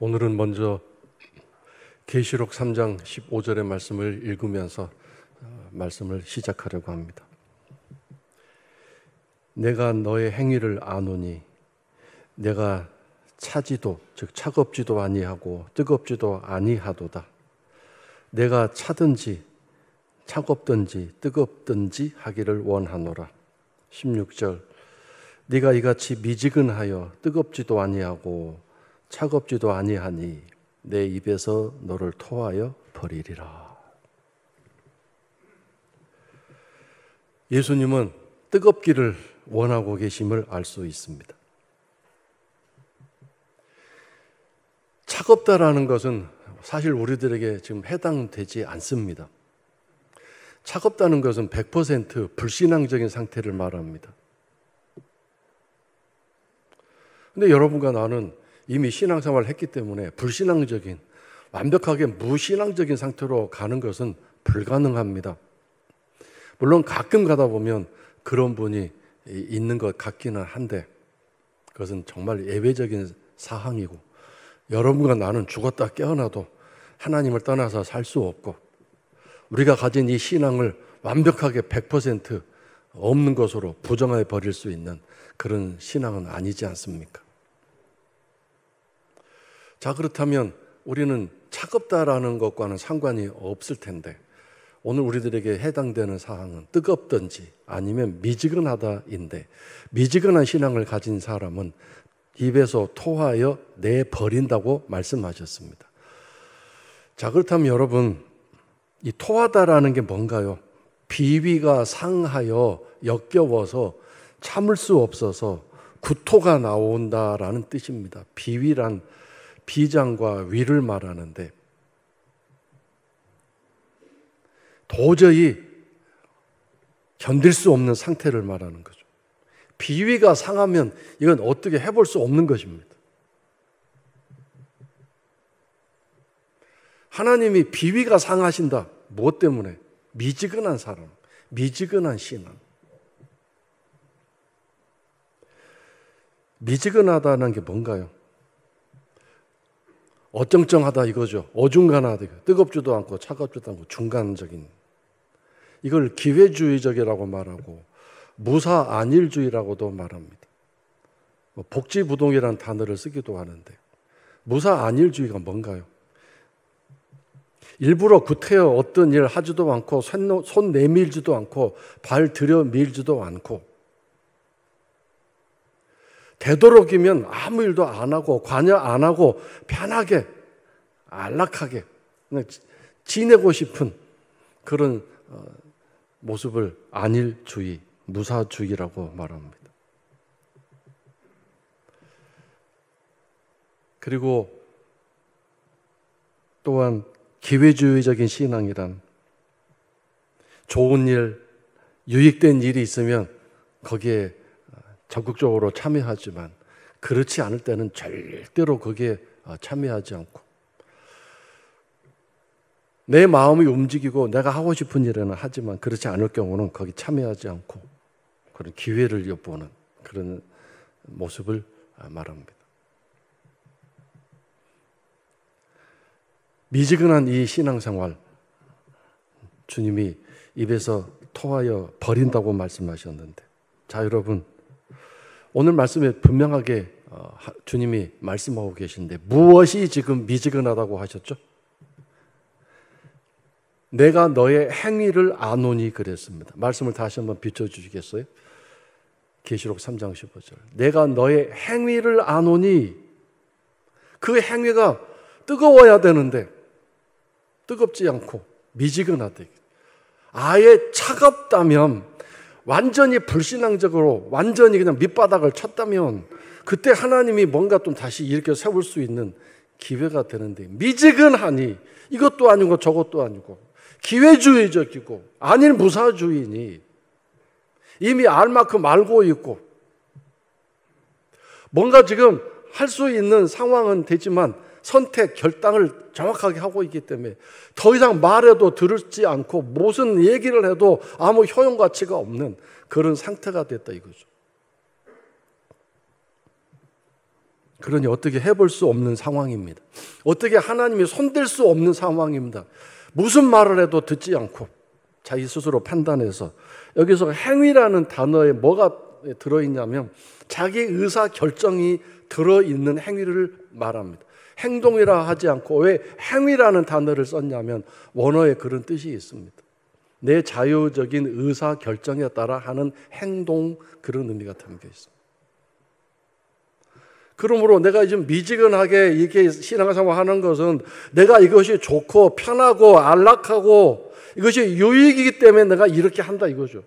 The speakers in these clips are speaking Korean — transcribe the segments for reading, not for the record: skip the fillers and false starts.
오늘은 먼저 계시록 3장 15절의 말씀을 읽으면서 말씀을 시작하려고 합니다. 내가 너의 행위를 아노니 내가 차지도 즉 차갑지도 아니하고 뜨겁지도 아니하도다. 내가 차든지 차갑든지 뜨겁든지 하기를 원하노라. 16절 네가 이같이 미지근하여 뜨겁지도 아니하고 차갑지도 아니하니 내 입에서 너를 토하여 버리리라. 예수님은 뜨겁기를 원하고 계심을 알 수 있습니다. 차갑다라는 것은 사실 우리들에게 지금 해당되지 않습니다. 차갑다는 것은 100% 불신앙적인 상태를 말합니다. 근데 여러분과 나는 이미 신앙생활을 했기 때문에 불신앙적인, 완벽하게 무신앙적인 상태로 가는 것은 불가능합니다. 물론 가끔 가다 보면 그런 분이 있는 것 같기는 한데 그것은 정말 예외적인 사항이고, 여러분과 나는 죽었다 깨어나도 하나님을 떠나서 살 수 없고, 우리가 가진 이 신앙을 완벽하게 100% 없는 것으로 부정해 버릴 수 있는 그런 신앙은 아니지 않습니까? 자, 그렇다면 우리는 차갑다라는 것과는 상관이 없을 텐데, 오늘 우리들에게 해당되는 사항은 뜨겁든지 아니면 미지근하다인데, 미지근한 신앙을 가진 사람은 입에서 토하여 내버린다고 말씀하셨습니다. 자, 그렇다면 여러분, 이 토하다라는 게 뭔가요? 비위가 상하여 역겨워서 참을 수 없어서 구토가 나온다라는 뜻입니다. 비위란 비장과 위를 말하는데, 도저히 견딜 수 없는 상태를 말하는 거죠. 비위가 상하면 이건 어떻게 해볼 수 없는 것입니다. 하나님이 비위가 상하신다. 무엇 때문에? 미지근한 사람, 미지근한 신앙. 미지근하다는 게 뭔가요? 어쩡쩡하다 이거죠. 어중간하다. 뜨겁지도 않고 차갑지도 않고 중간적인. 이걸 기회주의적이라고 말하고 무사안일주의라고도 말합니다. 복지부동이라는 단어를 쓰기도 하는데, 무사안일주의가 뭔가요? 일부러 구태여 어떤 일을 하지도 않고 손 내밀지도 않고 발 들여 밀지도 않고, 되도록이면 아무 일도 안 하고 관여 안 하고 편하게 안락하게 그냥 지내고 싶은 그런 모습을 안일주의, 무사주의라고 말합니다. 그리고 또한 기회주의적인 신앙이란, 좋은 일, 유익된 일이 있으면 거기에 적극적으로 참여하지만 그렇지 않을 때는 절대로 거기에 참여하지 않고, 내 마음이 움직이고 내가 하고 싶은 일은 하지만 그렇지 않을 경우는 거기 참여하지 않고 그런 기회를 엿보는 그런 모습을 말합니다. 미지근한 이 신앙생활, 주님이 입에서 토하여 버린다고 말씀하셨는데, 자, 여러분, 오늘 말씀에 분명하게 주님이 말씀하고 계신데 무엇이 지금 미지근하다고 하셨죠? 내가 너의 행위를 아노니 그랬습니다. 말씀을 다시 한번 비춰주시겠어요? 계시록 3장 15절. 내가 너의 행위를 아노니, 그 행위가 뜨거워야 되는데 뜨겁지 않고 미지근하다. 아예 차갑다면, 완전히 불신앙적으로 완전히 그냥 밑바닥을 쳤다면 그때 하나님이 뭔가 좀 다시 일으켜 세울 수 있는 기회가 되는데, 미지근하니 이것도 아니고 저것도 아니고 기회주의적이고 아닐 무사주의니 이미 알 만큼 알고 있고 뭔가 지금 할 수 있는 상황은 되지만 선택, 결단을 정확하게 하고 있기 때문에 더 이상 말해도 들을지 않고 무슨 얘기를 해도 아무 효용가치가 없는 그런 상태가 됐다 이거죠. 그러니 어떻게 해볼 수 없는 상황입니다. 어떻게 하나님이 손댈 수 없는 상황입니다. 무슨 말을 해도 듣지 않고 자기 스스로 판단해서 여기서 행위라는 단어에 뭐가 들어있냐면 자기 의사 결정이 들어있는 행위를 말합니다. 행동이라 하지 않고 왜 행위라는 단어를 썼냐면 원어에 그런 뜻이 있습니다. 내 자유적인 의사 결정에 따라 하는 행동, 그런 의미가 담겨 있습니다. 그러므로 내가 지금 미지근하게 이렇게 신앙생활 하는 것은 내가 이것이 좋고 편하고 안락하고 이것이 유익이기 때문에 내가 이렇게 한다 이거죠.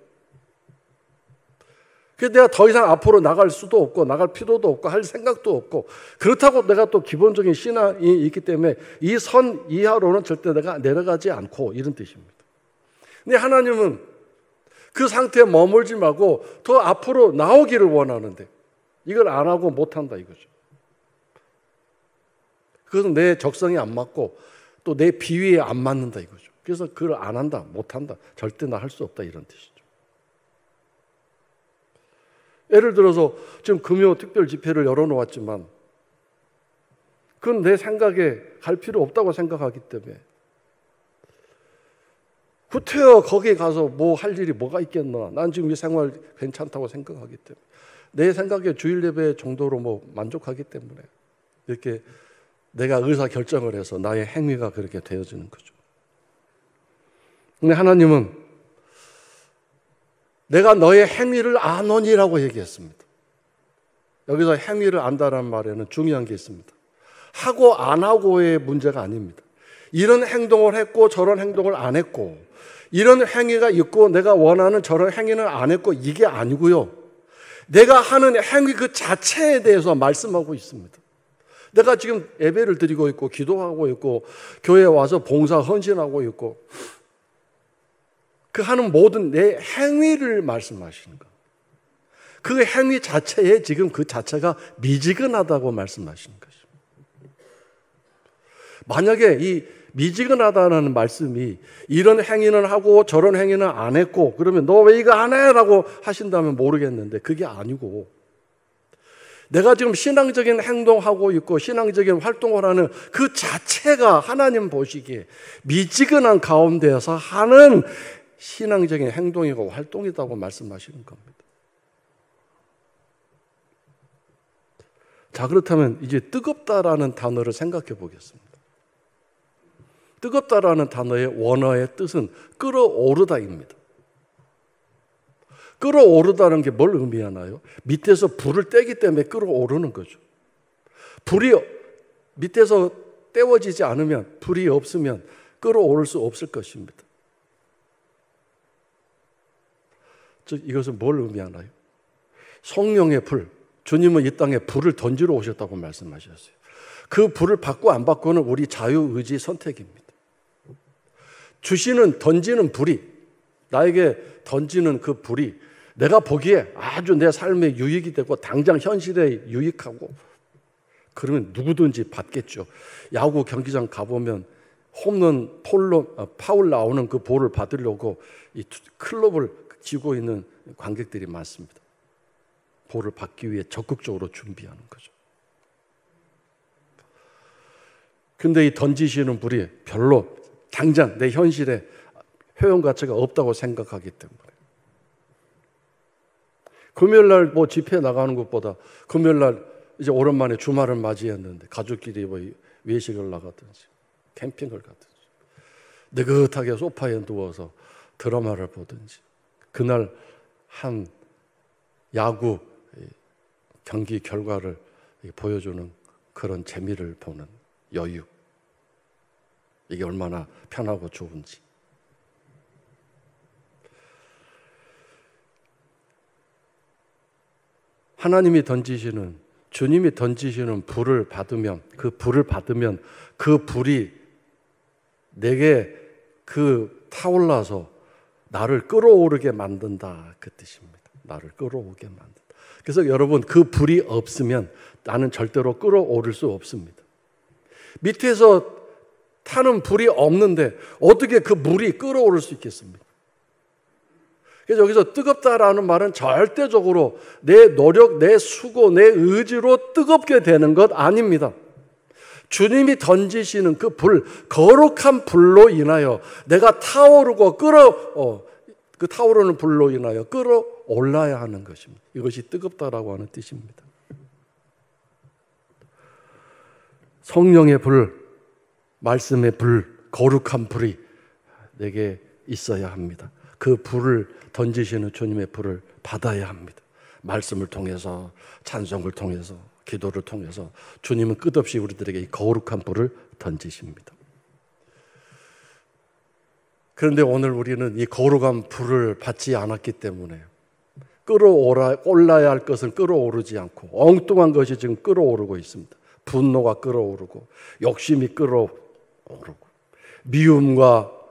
그래서 내가 더 이상 앞으로 나갈 수도 없고 나갈 필요도 없고 할 생각도 없고 그렇다고 내가 또 기본적인 신앙이 있기 때문에 이 선 이하로는 절대 내가 내려가지 않고 이런 뜻입니다. 근데 하나님은 그 상태에 머물지 말고 더 앞으로 나오기를 원하는데 이걸 안 하고 못 한다 이거죠. 그것은 내 적성에 안 맞고 또 내 비위에 안 맞는다 이거죠. 그래서 그걸 안 한다, 못 한다, 절대 나 할 수 없다 이런 뜻이죠. 예를 들어서 지금 금요 특별 집회를 열어놓았지만 그건 내 생각에 갈 필요 없다고 생각하기 때문에 구태여 거기 가서 뭐 할 일이 뭐가 있겠나. 난 지금 이 생활 괜찮다고 생각하기 때문에 내 생각에 주일 예배 정도로 뭐 만족하기 때문에 이렇게 내가 의사 결정을 해서 나의 행위가 그렇게 되어지는 거죠. 근데 하나님은 내가 너의 행위를 아노니라고 얘기했습니다. 여기서 행위를 안다는 말에는 중요한 게 있습니다. 하고 안 하고의 문제가 아닙니다. 이런 행동을 했고 저런 행동을 안 했고 이런 행위가 있고 내가 원하는 저런 행위는 안 했고 이게 아니고요. 내가 하는 행위 그 자체에 대해서 말씀하고 있습니다. 내가 지금 예배를 드리고 있고 기도하고 있고 교회에 와서 봉사 헌신하고 있고 그 하는 모든 내 행위를 말씀하시는 것. 그 행위 자체에 지금 그 자체가 미지근하다고 말씀하시는 것입니다. 만약에 이 미지근하다는 말씀이 이런 행위는 하고 저런 행위는 안 했고 그러면 너 왜 이거 안 해? 라고 하신다면 모르겠는데 그게 아니고 내가 지금 신앙적인 행동하고 있고 신앙적인 활동을 하는 그 자체가 하나님 보시기에 미지근한 가운데서 하는 신앙적인 행동이고 활동이라고 말씀하시는 겁니다. 자, 그렇다면 이제 뜨겁다라는 단어를 생각해 보겠습니다. 뜨겁다라는 단어의 원어의 뜻은 끓어오르다입니다. 끓어오르다는 게 뭘 의미하나요? 밑에서 불을 떼기 때문에 끓어오르는 거죠. 불이 밑에서 떼워지지 않으면, 불이 없으면 끓어오를 수 없을 것입니다. 즉 이것은 뭘 의미하나요? 성령의 불, 주님은 이 땅에 불을 던지러 오셨다고 말씀하셨어요. 그 불을 받고 안 받고는 우리 자유의지 선택입니다. 주시는 던지는 불이, 나에게 던지는 그 불이 내가 보기에 아주 내 삶에 유익이 되고 당장 현실에 유익하고 그러면 누구든지 받겠죠. 야구 경기장 가보면 홈런 파울 나오는 그 볼을 받으려고 이 클럽을 쥐고 있는 관객들이 많습니다. 볼을 받기 위해 적극적으로 준비하는 거죠. 근데 이 던지시는 불이 별로 당장 내 현실에 효용 가치가 없다고 생각하기 때문에 금요일날 뭐 집회 나가는 것보다 금요일날 이제 오랜만에 주말을 맞이했는데 가족끼리 뭐 외식을 나가든지 캠핑을 가든지 느긋하게 소파에 누워서 드라마를 보든지 그날 한 야구 경기 결과를 보여주는 그런 재미를 보는 여유, 이게 얼마나 편하고 좋은지. 하나님이 던지시는, 주님이 던지시는 불을 받으면, 그 불이 내게 그 타올라서 나를 끌어오르게 만든다, 그 뜻입니다. 나를 끌어오게 만든다. 그래서 여러분, 그 불이 없으면 나는 절대로 끌어오를 수 없습니다. 밑에서 타는 불이 없는데 어떻게 그 물이 끌어오를 수 있겠습니까? 그래서 여기서 뜨겁다라는 말은 절대적으로 내 노력, 내 수고, 내 의지로 뜨겁게 되는 것 아닙니다. 주님이 던지시는 그 불, 거룩한 불로 인하여 내가 타오르고 그 타오르는 불로 인하여 끌어올라야 하는 것입니다. 이것이 뜨겁다라고 하는 뜻입니다. 성령의 불, 말씀의 불, 거룩한 불이 내게 있어야 합니다. 그 불을 던지시는 주님의 불을 받아야 합니다. 말씀을 통해서, 찬송을 통해서, 기도를 통해서 주님은 끝없이 우리들에게 이 거룩한 불을 던지십니다. 그런데 오늘 우리는 이 거룩한 불을 받지 않았기 때문에 끌어올라야 할 것은 끌어오르지 않고 엉뚱한 것이 지금 끌어오르고 있습니다. 분노가 끌어오르고 욕심이 끌어오르고 미움과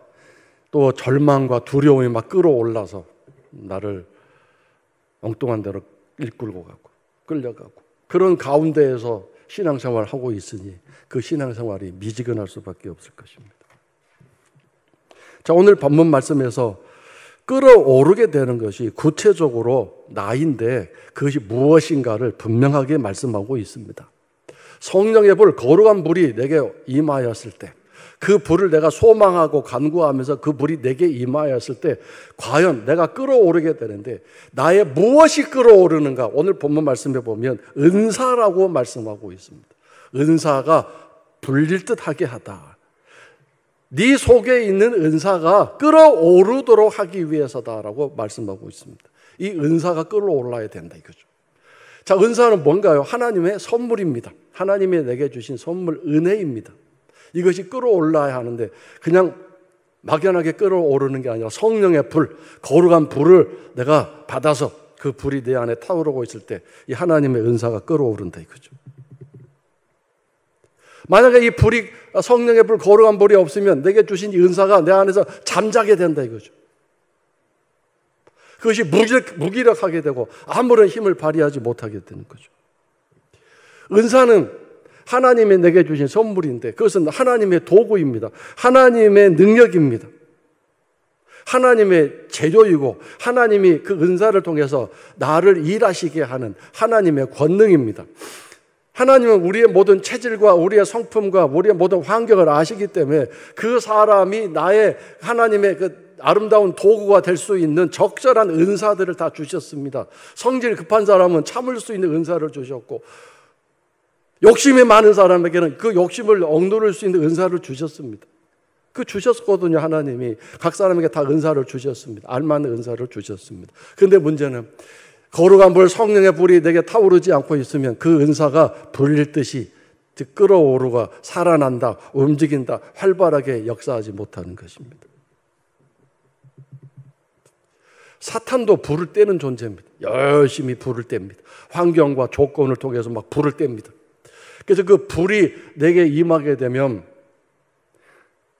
또 절망과 두려움이 막 끌어올라서 나를 엉뚱한 데로 이끌고 가고 끌려가고 그런 가운데에서 신앙생활을 하고 있으니 그 신앙생활이 미지근할 수밖에 없을 것입니다. 자, 오늘 본문 말씀에서 끌어오르게 되는 것이 구체적으로 나인데 그것이 무엇인가를 분명하게 말씀하고 있습니다. 성령의 불, 거룩한 불이 내게 임하였을 때, 그 불을 내가 소망하고 간구하면서 그 불이 내게 임하였을 때 과연 내가 끌어오르게 되는데 나의 무엇이 끌어오르는가? 오늘 본문 말씀해 보면 은사라고 말씀하고 있습니다. 은사가 불릴 듯하게 하다. 네 속에 있는 은사가 끌어오르도록 하기 위해서다라고 말씀하고 있습니다. 이 은사가 끌어올라야 된다 이거죠. 자, 은사는 뭔가요? 하나님의 선물입니다. 하나님이 내게 주신 선물, 은혜입니다. 이것이 끌어올라야 하는데 그냥 막연하게 끌어오르는 게 아니라 성령의 불, 거룩한 불을 내가 받아서 그 불이 내 안에 타오르고 있을 때 이 하나님의 은사가 끌어오른다 이거죠. 만약에 이 불이, 성령의 불, 거룩한 불이 없으면 내게 주신 이 은사가 내 안에서 잠자게 된다 이거죠. 그것이 무기력하게 되고 아무런 힘을 발휘하지 못하게 되는 거죠. 은사는 하나님이 내게 주신 선물인데 그것은 하나님의 도구입니다. 하나님의 능력입니다. 하나님의 재료이고 하나님이 그 은사를 통해서 나를 일하시게 하는 하나님의 권능입니다. 하나님은 우리의 모든 체질과 우리의 성품과 우리의 모든 환경을 아시기 때문에 그 사람이 나의 하나님의 그 아름다운 도구가 될 수 있는 적절한 은사들을 다 주셨습니다. 성질 급한 사람은 참을 수 있는 은사를 주셨고 욕심이 많은 사람에게는 그 욕심을 억누를 수 있는 은사를 주셨습니다. 그 주셨거든요. 하나님이 각 사람에게 다 은사를 주셨습니다. 알맞는 은사를 주셨습니다. 그런데 문제는 거룩한 불, 성령의 불이 내게 타오르지 않고 있으면 그 은사가 불릴 듯이 즉 끌어오르고 살아난다, 움직인다, 활발하게 역사하지 못하는 것입니다. 사탄도 불을 떼는 존재입니다. 열심히 불을 뗍니다. 환경과 조건을 통해서 막 불을 뗍니다. 그래서 그 불이 내게 임하게 되면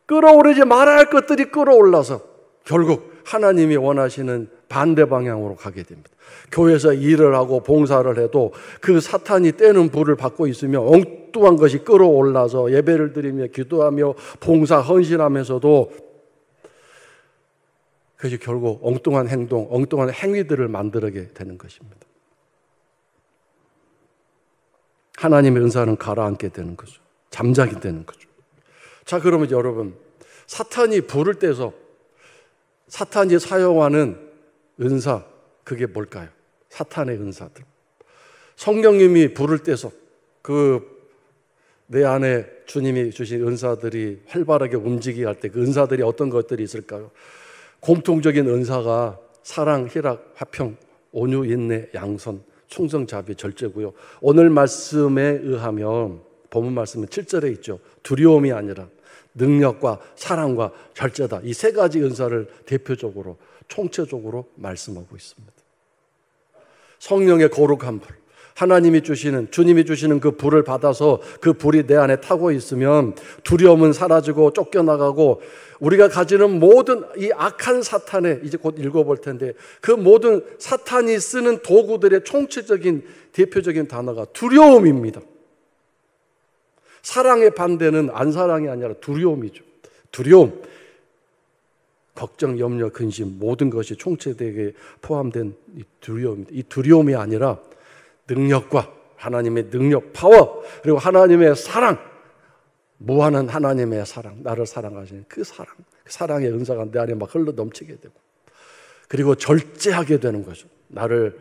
끌어오르지 말아야 할 것들이 끌어올라서 결국 하나님이 원하시는 반대 방향으로 가게 됩니다. 교회에서 일을 하고 봉사를 해도 그 사탄이 떼는 불을 받고 있으면 엉뚱한 것이 끌어올라서 예배를 드리며 기도하며 봉사 헌신하면서도 그것이 결국 엉뚱한 행동, 엉뚱한 행위들을 만들게 되는 것입니다. 하나님의 은사는 가라앉게 되는 거죠. 잠자게 되는 거죠. 자, 그러면 여러분, 사탄이 불을 떼서 사탄이 사용하는 은사, 그게 뭘까요? 사탄의 은사들. 성령님이 불을 떼서 그 내 안에 주님이 주신 은사들이 활발하게 움직이게 할 때 그 은사들이 어떤 것들이 있을까요? 공통적인 은사가 사랑, 희락, 화평, 온유, 인내, 양선, 충성, 자비, 절제고요. 오늘 말씀에 의하면 본문 말씀은 7절에 있죠. 두려움이 아니라 능력과 사랑과 절제다. 이 세 가지 은사를 대표적으로 총체적으로 말씀하고 있습니다. 성령의 거룩한 불, 하나님이 주시는, 주님이 주시는 그 불을 받아서 그 불이 내 안에 타고 있으면 두려움은 사라지고 쫓겨나가고 우리가 가지는 모든 이 악한 사탄의, 이제 곧 읽어볼 텐데 그 모든 사탄이 쓰는 도구들의 총체적인 대표적인 단어가 두려움입니다. 사랑의 반대는 안사랑이 아니라 두려움이죠. 두려움. 걱정, 염려, 근심 모든 것이 총체되게 포함된 이 두려움입니다. 이 두려움이 아니라 능력과 하나님의 능력, 파워, 그리고 하나님의 사랑, 무한한 하나님의 사랑, 나를 사랑하시는 그 사랑, 그 사랑의 은사가 내 안에 막 흘러 넘치게 되고, 그리고 절제하게 되는 거죠. 나를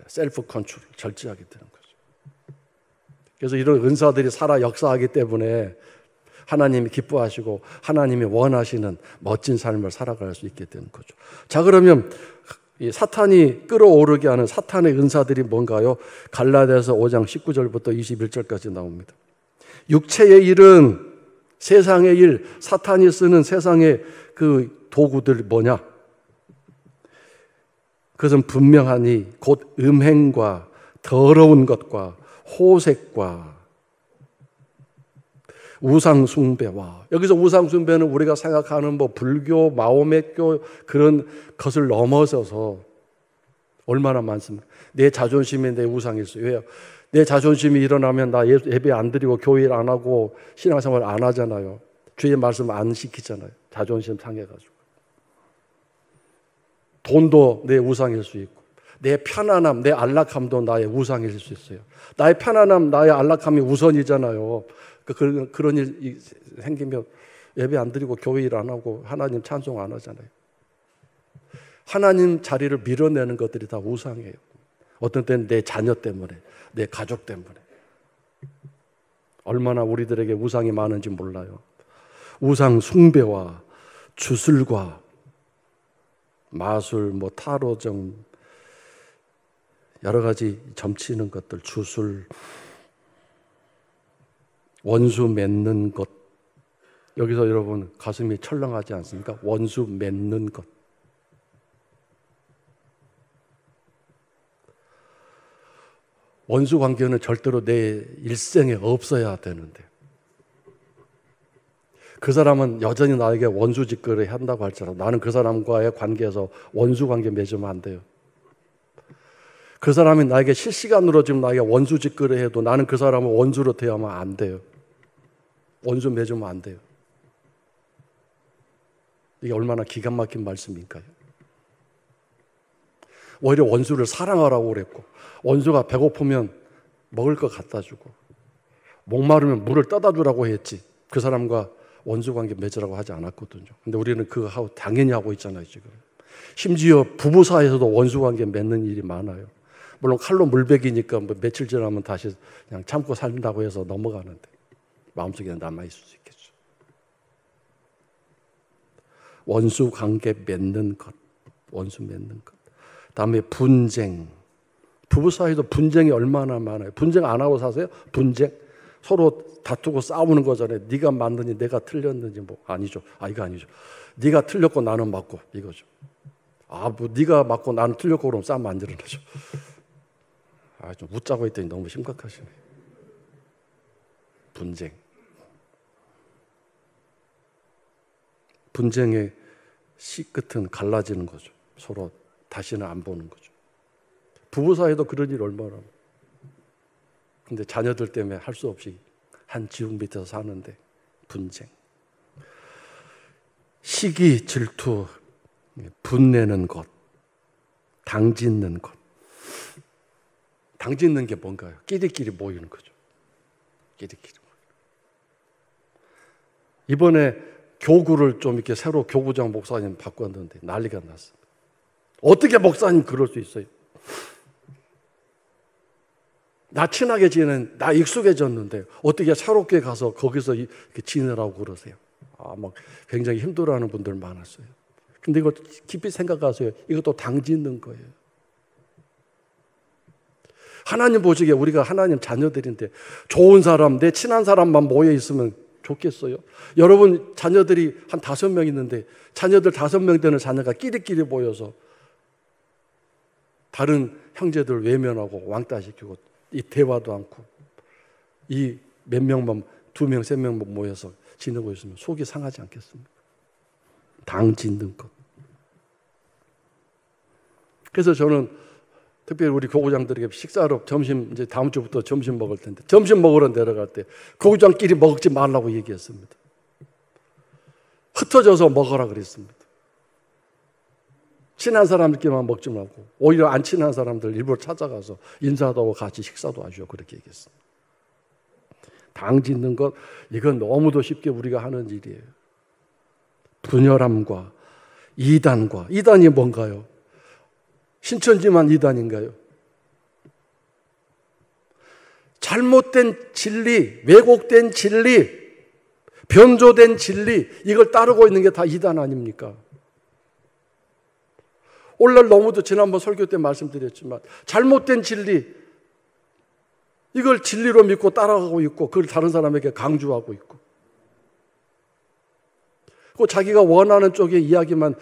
셀프 컨트롤, 절제하게 되는 거죠. 그래서 이런 은사들이 살아 역사하기 때문에 하나님이 기뻐하시고 하나님이 원하시는 멋진 삶을 살아갈 수 있게 되는 거죠. 자, 그러면 이 사탄이 끌어오르게 하는 사탄의 은사들이 뭔가요? 갈라디아서 5장 19절부터 21절까지 나옵니다. 육체의 일은 세상의 일, 사탄이 쓰는 세상의 그 도구들 뭐냐? 그것은 분명하니 곧 음행과 더러운 것과 호색과 우상숭배와, 여기서 우상숭배는 우리가 생각하는 뭐 불교, 마호메교 그런 것을 넘어서서 얼마나 많습니까? 내 자존심이 내 우상일 수. 왜요? 내 자존심이 일어나면 나 예배 안 드리고 교회 일 안 하고 신앙생활 안 하잖아요. 주의 말씀 안 시키잖아요. 자존심 상해가지고. 돈도 내 우상일 수 있고, 내 편안함, 내 안락함도 나의 우상일 수 있어요. 나의 편안함, 나의 안락함이 우선이잖아요. 그런 일 생기면 예배 안 드리고 교회 일 안 하고 하나님 찬송 안 하잖아요. 하나님 자리를 밀어내는 것들이 다 우상이에요. 어떤 때는 내 자녀 때문에, 내 가족 때문에. 얼마나 우리들에게 우상이 많은지 몰라요. 우상 숭배와 주술과 마술, 뭐 타로점, 여러 가지 점치는 것들, 주술, 원수 맺는 것. 여기서 여러분 가슴이 철렁하지 않습니까? 원수 맺는 것. 원수 관계는 절대로 내 일생에 없어야 되는데, 그 사람은 여전히 나에게 원수 짓거리 한다고 할지라도 나는 그 사람과의 관계에서 원수 관계 맺으면 안 돼요. 그 사람이 나에게 실시간으로 지금 나에게 원수 짓거리 해도 나는 그 사람을 원수로 대하면 안 돼요. 원수 맺으면 안 돼요. 이게 얼마나 기가 막힌 말씀일까요? 오히려 원수를 사랑하라고 그랬고, 원수가 배고프면 먹을 거 갖다 주고, 목마르면 물을 떠다 주라고 했지, 그 사람과 원수 관계 맺으라고 하지 않았거든요. 근데 우리는 그거 하고 당연히 하고 있잖아요, 지금. 심지어 부부 사이에서도 원수 관계 맺는 일이 많아요. 물론 칼로 물베기니까 뭐 며칠 지나면 다시 그냥 참고 산다고 해서 넘어가는데 마음속에 남아있을 수 있겠죠. 원수 관계 맺는 것, 원수 맺는 것. 다음에 분쟁. 부부 사이도 분쟁이 얼마나 많아요. 분쟁 안 하고 사세요? 분쟁. 서로 다투고 싸우는 거잖아요. 네가 맞느니 내가 틀렸는지 뭐 아니죠. 이거 아니죠. 네가 틀렸고 나는 맞고 이거죠. 뭐 네가 맞고 나는 틀렸고 그러면 싸움 안 일어나죠. 좀 웃자고 했더니 너무 심각하시네. 분쟁. 분쟁의 씨 끝은 갈라지는 거죠. 서로 다시는 안 보는 거죠. 부부 사이도 그런 일 얼마나. 근데 자녀들 때문에 할 수 없이 한 지붕 밑에서 사는데 분쟁. 시기, 질투, 분내는 것, 당짓는 것. 당짓는 게 뭔가요? 끼리끼리 모이는 거죠. 끼리끼리. 이번에 교구를 좀 이렇게 새로 교구장 목사님 바꿨는데 난리가 났습니다. 어떻게 목사님 그럴 수 있어요? 나 친하게 지내는, 나 익숙해졌는데 어떻게 새롭게 가서 거기서 이렇게 지내라고 그러세요? 막 굉장히 힘들어하는 분들 많았어요. 근데 이거 깊이 생각하세요. 이것도 당짓는 거예요. 하나님 보시기에 우리가 하나님 자녀들인데 좋은 사람, 내 친한 사람만 모여 있으면 좋겠어요? 여러분 자녀들이 한 5명 있는데 자녀들 5명 되는 자녀가 끼리끼리 모여서 다른 형제들 외면하고 왕따시키고 이 대화도 않고 이 몇 명만 2명, 3명만 모여서 지내고 있으면 속이 상하지 않겠습니까? 당 짓는 것. 그래서 저는 특별히 우리 교구장들에게 식사로 점심, 이제 다음 주부터 점심 먹을 텐데 점심 먹으러 내려갈 때 교구장끼리 먹지 말라고 얘기했습니다. 흩어져서 먹으라 그랬습니다. 친한 사람들끼리만 먹지 말고 오히려 안 친한 사람들 일부러 찾아가서 인사도 하고 같이 식사도 하시오. 그렇게 얘기했습니다. 당 짓는 것, 이건 너무도 쉽게 우리가 하는 일이에요. 분열함과 이단과, 이단이 뭔가요? 신천지만 이단인가요? 잘못된 진리, 왜곡된 진리, 변조된 진리, 이걸 따르고 있는 게 다 이단 아닙니까? 오늘 너무도 지난번 설교 때 말씀드렸지만 잘못된 진리, 이걸 진리로 믿고 따라가고 있고 그걸 다른 사람에게 강조하고 있고 그 자기가 원하는 쪽의 이야기만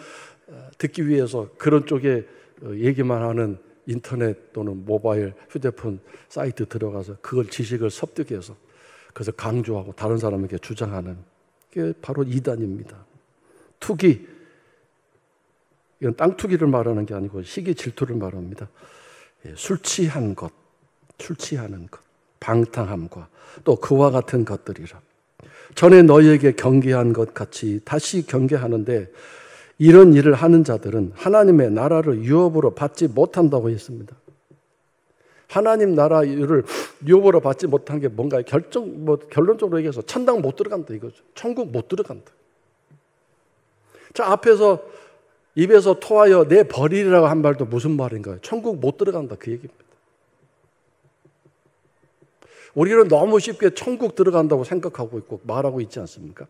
듣기 위해서 그런 쪽에 얘기만 하는 인터넷 또는 모바일 휴대폰 사이트 들어가서 그걸 지식을 섭득해서 그래서 강조하고 다른 사람에게 주장하는 게 바로 이단입니다. 투기, 이건 땅 투기를 말하는 게 아니고 시기 질투를 말합니다. 술 취한 것, 술 취하는 것, 방탕함과 또 그와 같은 것들이라. 전에 너희에게 경계한 것 같이 다시 경계하는데 이런 일을 하는 자들은 하나님의 나라를 유업으로 받지 못한다고 했습니다. 하나님 나라를 유업으로 받지 못한 게 뭔가 결론적으로 얘기해서 천당 못 들어간다 이거죠. 천국 못 들어간다. 자, 앞에서 입에서 토하여 내 버리리라고 한 말도 무슨 말인가요? 천국 못 들어간다 그 얘기입니다. 우리는 너무 쉽게 천국 들어간다고 생각하고 있고 말하고 있지 않습니까?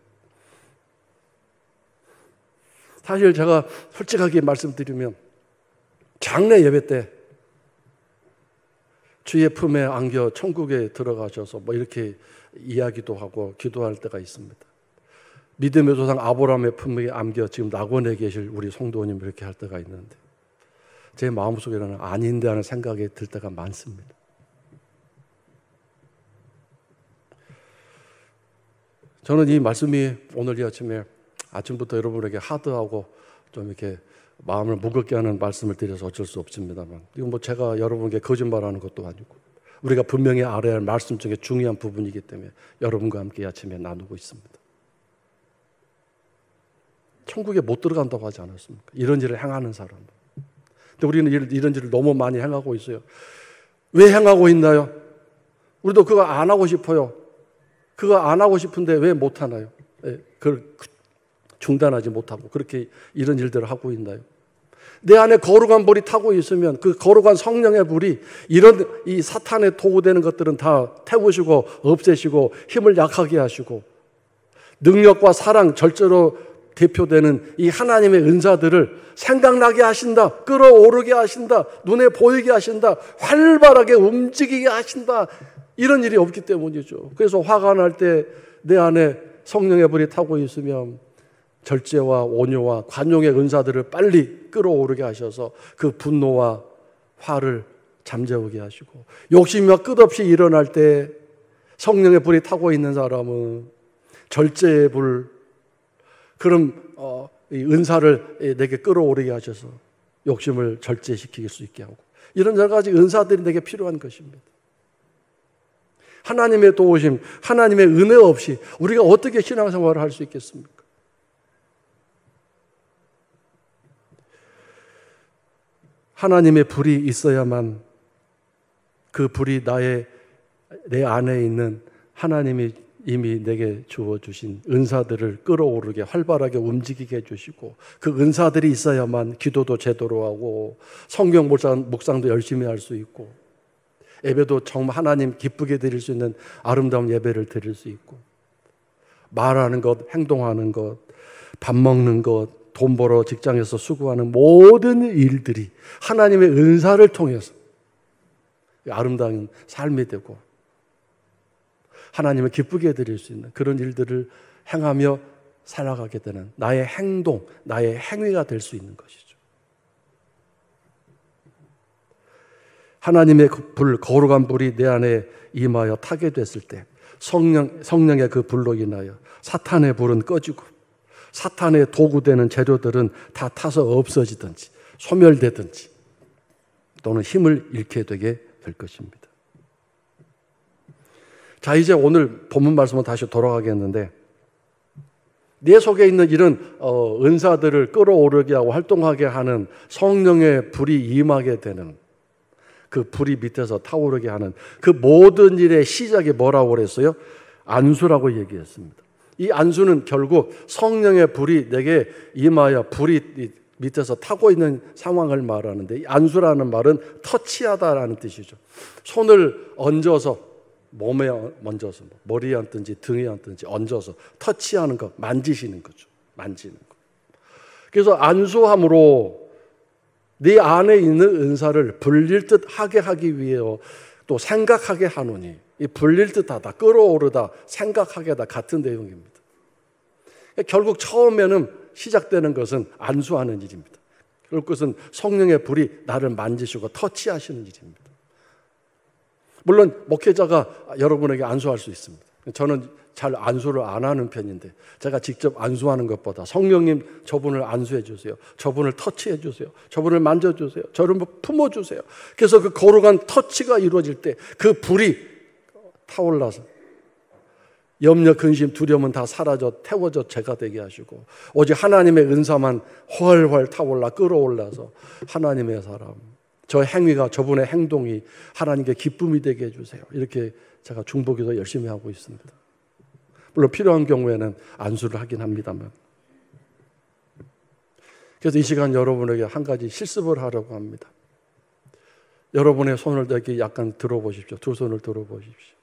사실 제가 솔직하게 말씀드리면 장례 예배 때 주의 품에 안겨 천국에 들어가셔서 뭐 이렇게 이야기도 하고 기도할 때가 있습니다. 믿음의 조상 아브라함의 품에 안겨 지금 낙원에 계실 우리 성도님 이렇게 할 때가 있는데 제 마음속에는 아닌데 하는 생각이 들 때가 많습니다. 저는 이 말씀이 오늘 이 아침에 아침부터 여러분에게 하드하고 좀 이렇게 마음을 무겁게 하는 말씀을 드려서 어쩔 수 없습니다만 이건 뭐 제가 여러분께 거짓말하는 것도 아니고 우리가 분명히 알아야 할 말씀 중에 중요한 부분이기 때문에 여러분과 함께 이 아침에 나누고 있습니다. 천국에 못 들어간다고 하지 않았습니까? 이런 일을 행하는 사람. 근데 우리는 이런 일을 너무 많이 행하고 있어요. 왜 행하고 있나요? 우리도 그거 안 하고 싶어요. 그거 안 하고 싶은데 왜 못 하나요? 그걸 중단하지 못하고 그렇게 이런 일들을 하고 있나요? 내 안에 거룩한 불이 타고 있으면 그 거룩한 성령의 불이 이런 이 사탄에 도구되는 것들은 다 태우시고 없애시고 힘을 약하게 하시고 능력과 사랑 절제로 대표되는 이 하나님의 은사들을 생각나게 하신다, 끌어오르게 하신다, 눈에 보이게 하신다, 활발하게 움직이게 하신다. 이런 일이 없기 때문이죠. 그래서 화가 날 때 내 안에 성령의 불이 타고 있으면 절제와 온유와 관용의 은사들을 빨리 끌어오르게 하셔서 그 분노와 화를 잠재우게 하시고 욕심이 끝없이 일어날 때 성령의 불이 타고 있는 사람은 절제의 불, 그런 이 은사를 내게 끌어오르게 하셔서 욕심을 절제시킬 수 있게 하고 이런 여러 가지 은사들이 내게 필요한 것입니다. 하나님의 도우심, 하나님의 은혜 없이 우리가 어떻게 신앙생활을 할 수 있겠습니까? 하나님의 불이 있어야만 그 불이 내 안에 있는 하나님이 이미 내게 주어주신 은사들을 끌어오르게 활발하게 움직이게 해주시고 그 은사들이 있어야만 기도도 제대로 하고 성경 묵상도 열심히 할 수 있고 예배도 정말 하나님 기쁘게 드릴 수 있는 아름다운 예배를 드릴 수 있고 말하는 것, 행동하는 것, 밥 먹는 것, 돈 벌어 직장에서 수고하는 모든 일들이 하나님의 은사를 통해서 아름다운 삶이 되고 하나님을 기쁘게 드릴 수 있는 그런 일들을 행하며 살아가게 되는 나의 행동, 나의 행위가 될 수 있는 것이죠. 하나님의 불, 거룩한 불이 내 안에 임하여 타게 됐을 때 성령의 그 불로 인하여 사탄의 불은 꺼지고 사탄의 도구되는 재료들은 다 타서 없어지든지 소멸되든지 또는 힘을 잃게 되게 될 것입니다. 자, 이제 오늘 본문 말씀으로 다시 돌아가겠는데 내 속에 있는 이런 은사들을 끌어오르게 하고 활동하게 하는 성령의 불이 임하게 되는, 그 불이 밑에서 타오르게 하는 그 모든 일의 시작이 뭐라고 그랬어요? 안수라고 얘기했습니다. 이 안수는 결국 성령의 불이 내게 임하여 불이 밑에서 타고 있는 상황을 말하는데, 이 안수라는 말은 터치하다라는 뜻이죠. 손을 얹어서 몸에 얹어서 머리에 얹든지 등에 얹든지 얹어서 터치하는 것, 만지시는 거죠. 만지는 것. 그래서 안수함으로 네 안에 있는 은사를 불릴 듯 하게 하기 위해 또 생각하게 하노니, 이 불릴 듯하다, 끌어오르다, 생각하게 하다 같은 내용입니다. 결국 처음에는 시작되는 것은 안수하는 일입니다. 결국 그것은 성령의 불이 나를 만지시고 터치하시는 일입니다. 물론 목회자가 여러분에게 안수할 수 있습니다. 저는 잘 안수를 안 하는 편인데, 제가 직접 안수하는 것보다 성령님 저분을 안수해 주세요, 저분을 터치해 주세요, 저분을 만져주세요, 저를 품어주세요. 그래서 그 거룩한 터치가 이루어질 때 그 불이 타올라서 염려, 근심, 두려움은 다 사라져 태워져 제가 되게 하시고, 오직 하나님의 은사만 훨훨 타올라 끌어올라서 하나님의 사람, 저 행위가, 저분의 행동이 하나님께 기쁨이 되게 해주세요. 이렇게 제가 중보기도 열심히 하고 있습니다. 물론 필요한 경우에는 안수를 하긴 합니다만. 그래서 이 시간 여러분에게 한 가지 실습을 하려고 합니다. 여러분의 손을 이렇게 약간 들어보십시오. 두 손을 들어보십시오.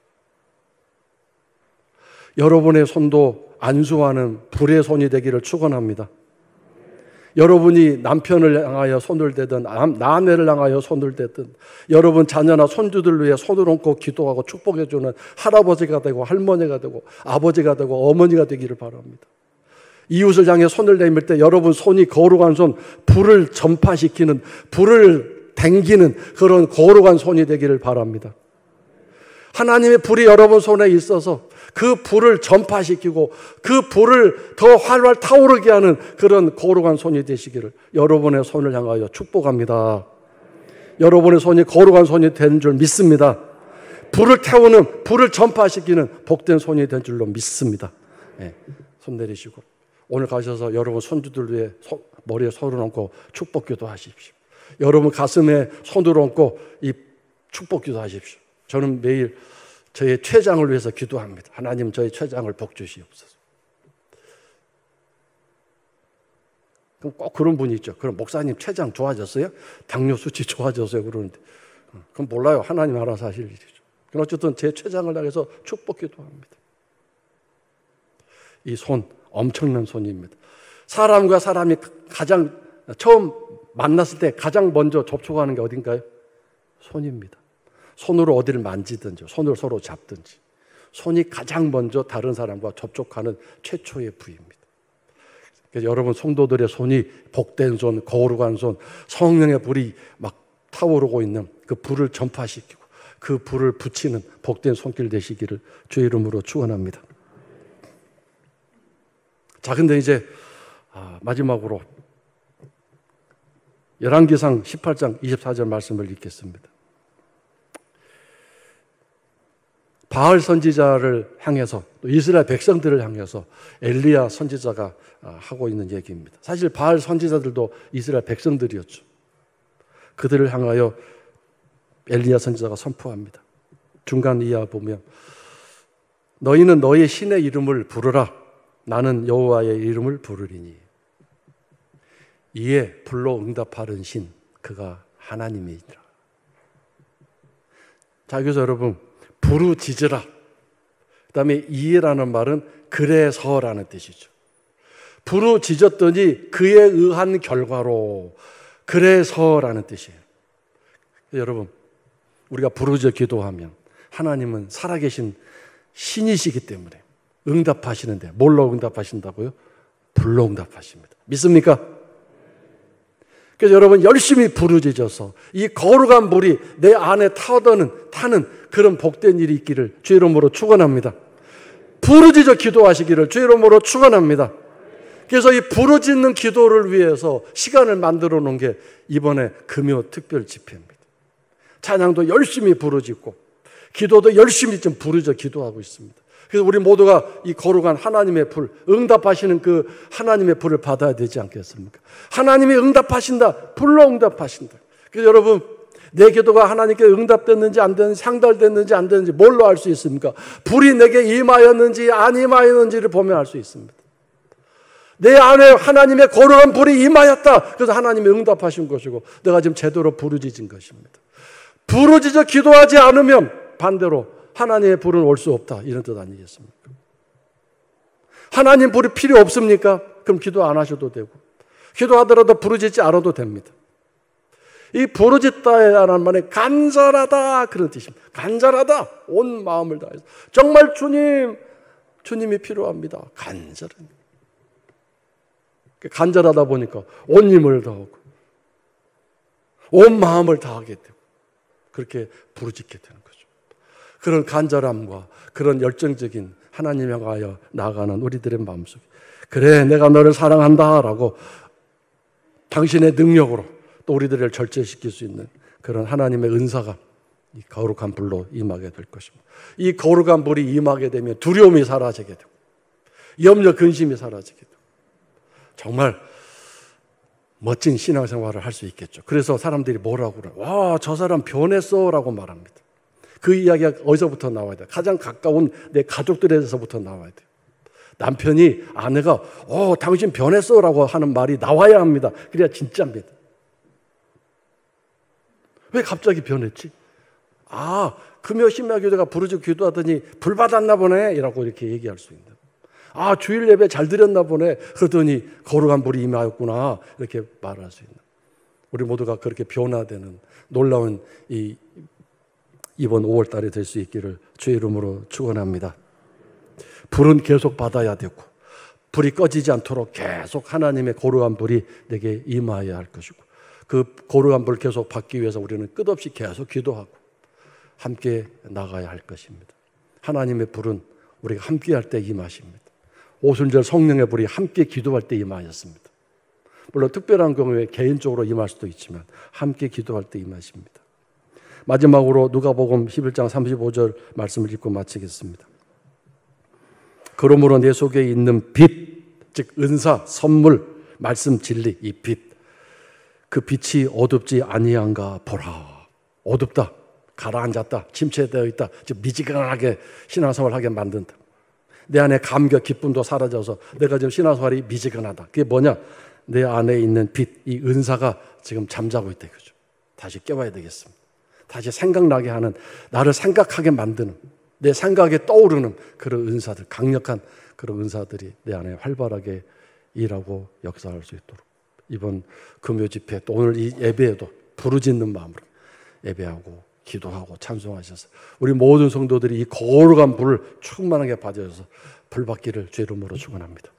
여러분의 손도 안수하는 불의 손이 되기를 축원합니다. 여러분이 남편을 향하여 손을 대든 아내를 향하여 손을 대든, 여러분 자녀나 손주들 위해 손을 얹고 기도하고 축복해 주는 할아버지가 되고 할머니가 되고 아버지가 되고 어머니가 되기를 바랍니다. 이웃을 향해 손을 내밀 때 여러분 손이 거룩한 손, 불을 전파시키는, 불을 당기는 그런 거룩한 손이 되기를 바랍니다. 하나님의 불이 여러분 손에 있어서 그 불을 전파시키고 그 불을 더 활활 타오르게 하는 그런 거룩한 손이 되시기를 여러분의 손을 향하여 축복합니다. 여러분의 손이 거룩한 손이 되는 줄 믿습니다. 불을 태우는, 불을 전파시키는 복된 손이 된 줄로 믿습니다. 네, 손 내리시고 오늘 가셔서 여러분 손주들 위해 머리에 손을 얹고 축복기도 하십시오. 여러분 가슴에 손을 얹고 이 축복기도 하십시오. 저는 매일 저의 췌장을 위해서 기도합니다. 하나님, 저의 췌장을 복 주시옵소서. 그럼 꼭 그런 분이 있죠. 그럼 목사님 췌장 좋아졌어요? 당뇨 수치 좋아졌어요? 그러는데 그럼 몰라요. 하나님 알아서 하실 일이죠. 그럼 어쨌든 제 췌장을 향해서 축복 기도합니다. 이 손, 엄청난 손입니다. 사람과 사람이 가장 처음 만났을 때 가장 먼저 접촉하는 게 어딘가요? 손입니다. 손으로 어디를 만지든지, 손으로 서로 잡든지, 손이 가장 먼저 다른 사람과 접촉하는 최초의 부위입니다. 그래서 여러분 성도들의 손이 복된 손, 거룩한 손, 성령의 불이 막 타오르고 있는 그 불을 전파시키고 그 불을 붙이는 복된 손길 되시기를 주의 이름으로 축원합니다. 자, 근데 이제 마지막으로 열왕기상 18장 24절 말씀을 읽겠습니다. 바알 선지자를 향해서, 또 이스라엘 백성들을 향해서 엘리야 선지자가 하고 있는 얘기입니다. 사실 바알 선지자들도 이스라엘 백성들이었죠. 그들을 향하여 엘리야 선지자가 선포합니다. 중간 이하 보면 너희는 너희 신의 이름을 부르라. 나는 여호와의 이름을 부르리니. 이에 불로 응답하는 신, 그가 하나님이니라. 자, 그래서 여러분, 부르짖으라. 그 다음에 이에라는 말은 그래서라는 뜻이죠. 부르짖었더니 그에 의한 결과로 그래서라는 뜻이에요. 여러분, 우리가 부르짖어 기도하면 하나님은 살아계신 신이시기 때문에 응답하시는데, 뭘로 응답하신다고요? 불로 응답하십니다. 믿습니까? 그래서 여러분 열심히 부르짖어서 이 거룩한 불이 내 안에 타는 그런 복된 일이 있기를 주의 이름으로 축원합니다. 부르짖어 기도하시기를 주의 이름으로 축원합니다. 그래서 이 부르짖는 기도를 위해서 시간을 만들어 놓은 게 이번에 금요 특별 집회입니다. 찬양도 열심히 부르짖고 기도도 열심히 좀 부르짖어 기도하고 있습니다. 그래서 우리 모두가 이 거룩한 하나님의 불, 응답하시는 그 하나님의 불을 받아야 되지 않겠습니까? 하나님이 응답하신다. 불로 응답하신다. 그래서 여러분, 내 기도가 하나님께 응답됐는지 안 됐는지, 상달됐는지 안 됐는지 뭘로 알 수 있습니까? 불이 내게 임하였는지 안 임하였는지를 보면 알 수 있습니다. 내 안에 하나님의 거룩한 불이 임하였다. 그래서 하나님이 응답하신 것이고 내가 지금 제대로 부르짖은 것입니다. 부르짖어 기도하지 않으면 반대로 하나님의 불은 올 수 없다. 이런 뜻 아니겠습니까? 하나님 불이 필요 없습니까? 그럼 기도 안 하셔도 되고 기도하더라도 부르짖지 않아도 됩니다. 이 부르짖다라는 말은 간절하다 그런 뜻입니다. 간절하다. 온 마음을 다해서 정말 주님이 필요합니다. 간절합니다. 간절하다 보니까 온 힘을 다하고 온 마음을 다하게 되고 그렇게 부르짖게 되는 거죠. 그런 간절함과 그런 열정적인 하나님 향하여 나아가는 우리들의 마음속에 그래 내가 너를 사랑한다 라고 당신의 능력으로 또 우리들을 절제시킬 수 있는 그런 하나님의 은사가 이 거룩한 불로 임하게 될 것입니다. 이 거룩한 불이 임하게 되면 두려움이 사라지게 되고 염려 근심이 사라지게 되고 정말 멋진 신앙생활을 할 수 있겠죠. 그래서 사람들이 뭐라고 그래요? 와, 저 사람 변했어 라고 말합니다. 그 이야기가 어디서부터 나와야 돼요? 가장 가까운 내 가족들에서부터 나와야 돼요. 남편이 아내가 당신 변했어 라고 하는 말이 나와야 합니다. 그래야 진짜입니다. 왜 갑자기 변했지? 금요 심야교대가 부르짖고 기도하더니 불 받았나 보네 라고 이렇게 얘기할 수 있는. 주일 예배 잘 드렸나 보네. 그러더니 거룩한 불이 임하였구나. 이렇게 말할 수 있는. 우리 모두가 그렇게 변화되는 놀라운 이번 5월 달에 될 수 있기를 주의 이름으로 축원합니다. 불은 계속 받아야 되고 불이 꺼지지 않도록 계속 하나님의 거룩한 불이 내게 임하여야 할 것이고 그 거룩한 불을 계속 받기 위해서 우리는 끝없이 계속 기도하고 함께 나가야 할 것입니다. 하나님의 불은 우리가 함께 할 때 임하십니다. 오순절 성령의 불이 함께 기도할 때 임하였습니다. 물론 특별한 경우에 개인적으로 임할 수도 있지만 함께 기도할 때 임하십니다. 마지막으로 누가복음 11장 35절 말씀을 읽고 마치겠습니다. 그러므로 내 속에 있는 빛, 즉 은사, 선물, 말씀, 진리, 이 빛, 그 빛이 어둡지 아니한가 보라. 어둡다, 가라앉았다, 침체되어 있다, 즉 미지근하게 신앙생활을 하게 만든다. 내 안에 감격, 기쁨도 사라져서 내가 지금 신앙생활이 미지근하다. 그게 뭐냐? 내 안에 있는 빛, 이 은사가 지금 잠자고 있다. 그죠? 다시 깨워야 되겠습니다. 다시 생각나게 하는, 나를 생각하게 만드는, 내 생각에 떠오르는 그런 은사들, 강력한 그런 은사들이 내 안에 활발하게 일하고 역사할 수 있도록 이번 금요 집회 또 오늘 이 예배에도 부르짖는 마음으로 예배하고 기도하고 찬송하셔서 우리 모든 성도들이 이 거룩한 불을 충만하게 받으셔서 불 받기를 주의 이름으로 축원합니다.